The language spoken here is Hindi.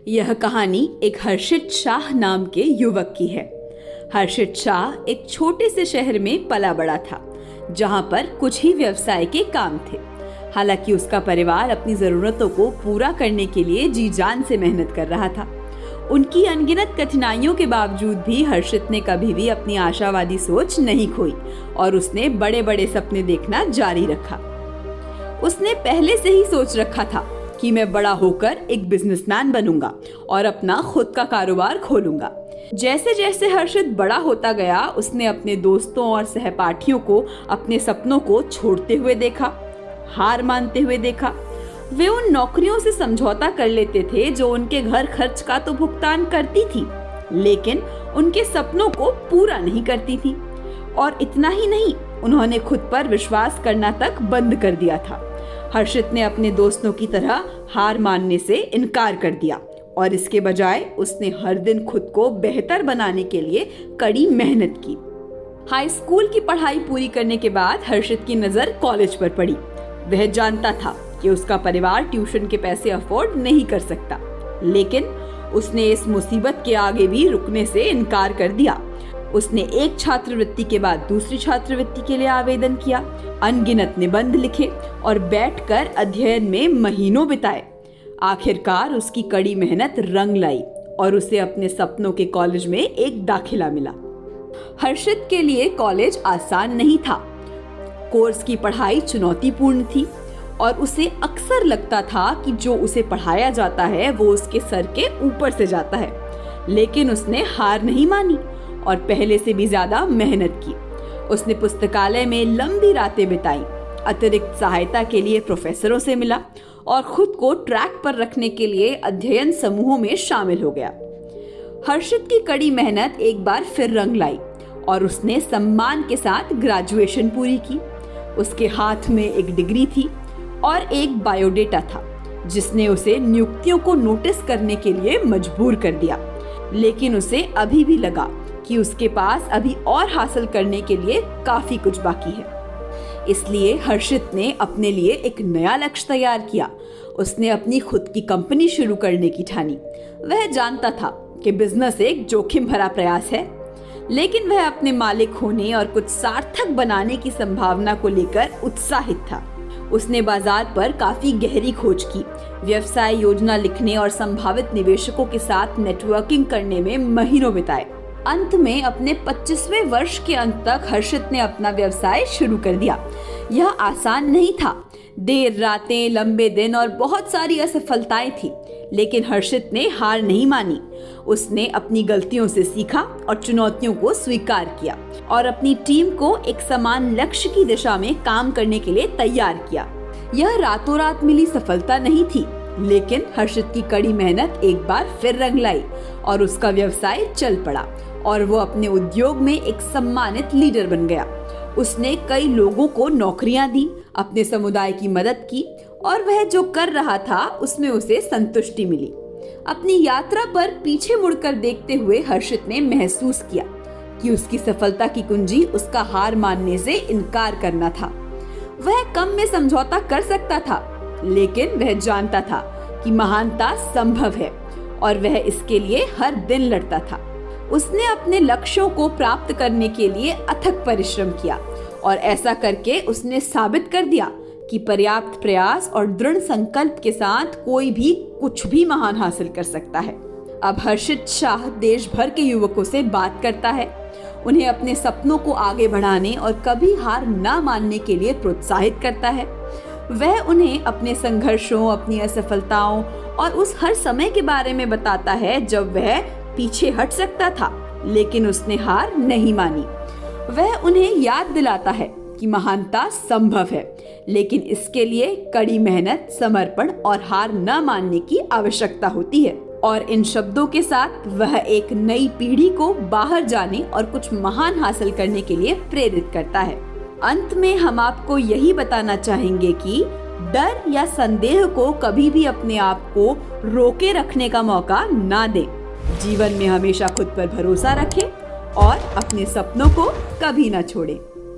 यह कहानी एक हर्षित शाह नाम के युवक की है। हर्षित शाह एक छोटे से शहर में पला बड़ा था, जहां पर कुछ ही व्यवसाय के काम थे। हालांकि उसका परिवार अपनी जरूरतों को पूरा करने के लिए जी जान से मेहनत कर रहा था। उनकी अनगिनत कठिनाइयों के बावजूद भी हर्षित ने कभी भी अपनी आशावादी सोच नहीं खोई और उसने बड़े बड़े सपने देखना जारी रखा। उसने पहले से ही सोच रखा था कि मैं बड़ा होकर एक बिजनेसमैन बनूंगा और अपना खुद का कारोबार खोलूंगा। जैसे जैसे हर्षित बड़ा होता गया, उसने अपने दोस्तों और सहपाठियों को अपने सपनों को छोड़ते हुए देखा, हार मानते हुए देखा। वे उन नौकरियों से समझौता कर लेते थे जो उनके घर खर्च का तो भुगतान करती थी, लेकिन उनके सपनों को पूरा नहीं करती थी। और इतना ही नहीं, उन्होंने खुद पर विश्वास करना तक बंद कर दिया था। हर्षित ने अपने दोस्तों की तरह हार मानने से इनकार कर दिया और इसके बजाय उसने हर दिन खुद को बेहतर बनाने के लिए कड़ी मेहनत की। हाई स्कूल की पढ़ाई पूरी करने के बाद हर्षित की नजर कॉलेज पर पड़ी। वह जानता था कि उसका परिवार ट्यूशन के पैसे अफोर्ड नहीं कर सकता, लेकिन उसने इस मुसीबत के आगे भी रुकने से इनकार कर दिया। उसने एक छात्रवृत्ति के बाद दूसरी छात्रवृत्ति के लिए आवेदन किया, अनगिनत निबंध लिखे और बैठकर अध्ययन में महीनों बिताए। आखिरकार उसकी कड़ी मेहनत रंग लाई और उसे अपने सपनों के कॉलेज में एक दाखिला मिला। हर्षित के लिए कॉलेज आसान नहीं था। कोर्स की पढ़ाई चुनौतीपूर्ण थी और उसे अक्सर लगता था कि जो उसे पढ़ाया जाता है वो उसके सर के ऊपर से जाता है। लेकिन उसने हार नहीं मानी और पहले से भी ज्यादा मेहनत की। उसने पुस्तकालय में लंबी रातें बिताई, अतिरिक्त सहायता के लिए प्रोफेसरों से मिला और खुद को ट्रैक पर रखने के लिए अध्ययन समूहों में शामिल हो गया। हर्षित की कड़ी मेहनत एक बार फिर रंग लाई और उसने सम्मान के साथ ग्रेजुएशन पूरी की। उसके हाथ में एक डिग्री थी और एक बायोडेटा था जिसने उसे नियुक्तियों को नोटिस करने के लिए मजबूर कर दिया। लेकिन उसे अभी भी लगा कि उसके पास अभी और हासिल करने के लिए काफी कुछ बाकी है। इसलिए हर्षित ने अपने लिए एक नया लक्ष्य तैयार किया। उसने अपनी खुद की कंपनी शुरू करने की ठानी। वह जानता था कि बिजनेस एक जोखिम भरा प्रयास है, लेकिन वह अपने मालिक होने और कुछ सार्थक बनाने की संभावना को लेकर उत्साहित था। उसने बाजार पर काफी गहरी खोज की, व्यवसाय योजना लिखने और संभावित निवेशकों के साथ नेटवर्किंग करने में महीनों बिताए। अंत में अपने 25वें वर्ष के अंत तक हर्षित ने अपना व्यवसाय शुरू कर दिया। यह आसान नहीं था। देर रातें, लंबे दिन और बहुत सारी असफलताएं थी, लेकिन हर्षित ने हार नहीं मानी। उसने अपनी गलतियों से सीखा और चुनौतियों को स्वीकार किया और अपनी टीम को एक समान लक्ष्य की दिशा में काम करने के लिए तैयार किया। यह रातों रात मिली सफलता नहीं थी, लेकिन हर्षित की कड़ी मेहनत एक बार फिर रंग लाई और उसका व्यवसाय चल पड़ा और वो अपने उद्योग में एक सम्मानित लीडर बन गया। उसने कई लोगों को नौकरियां दी, अपने समुदाय की मदद की और वह जो कर रहा था उसमें उसे संतुष्टि मिली। अपनी यात्रा पर पीछे मुड़कर देखते हुए हर्षित ने महसूस किया कि उसकी सफलता की कुंजी उसका हार मानने से इनकार करना था। वह कम में समझौता कर सकता था, लेकिन वह जानता था कि महानता संभव है और वह इसके लिए हर दिन लड़ता था। उसने अपने लक्ष्यों को प्राप्त करने के लिए अथक परिश्रम किया और ऐसा करके उसने साबित कर दिया कि पर्याप्त प्रयास और दृढ़ संकल्प के साथ कोई भी कुछ भी महान हासिल कर सकता है। अब हर्षित शाह देश भर के युवकों से बात करता है, उन्हें अपने सपनों को आगे बढ़ाने और कभी हार न मानने के लिए प्रोत्साहित करता है। वह उन्हें अपने संघर्षों, अपनी असफलताओं और उस हर समय के बारे में बताता है जब वह पीछे हट सकता था, लेकिन उसने हार नहीं मानी। वह उन्हें याद दिलाता है कि महानता संभव है, लेकिन इसके लिए कड़ी मेहनत, समर्पण और हार न मानने की आवश्यकता होती है। और इन शब्दों के साथ वह एक नई पीढ़ी को बाहर जाने और कुछ महान हासिल करने के लिए प्रेरित करता है। अंत में हम आपको यही बताना चाहेंगे कि डर या संदेह को कभी भी अपने आप को रोके रखने का मौका ना दें। जीवन में हमेशा खुद पर भरोसा रखें और अपने सपनों को कभी ना छोड़ें।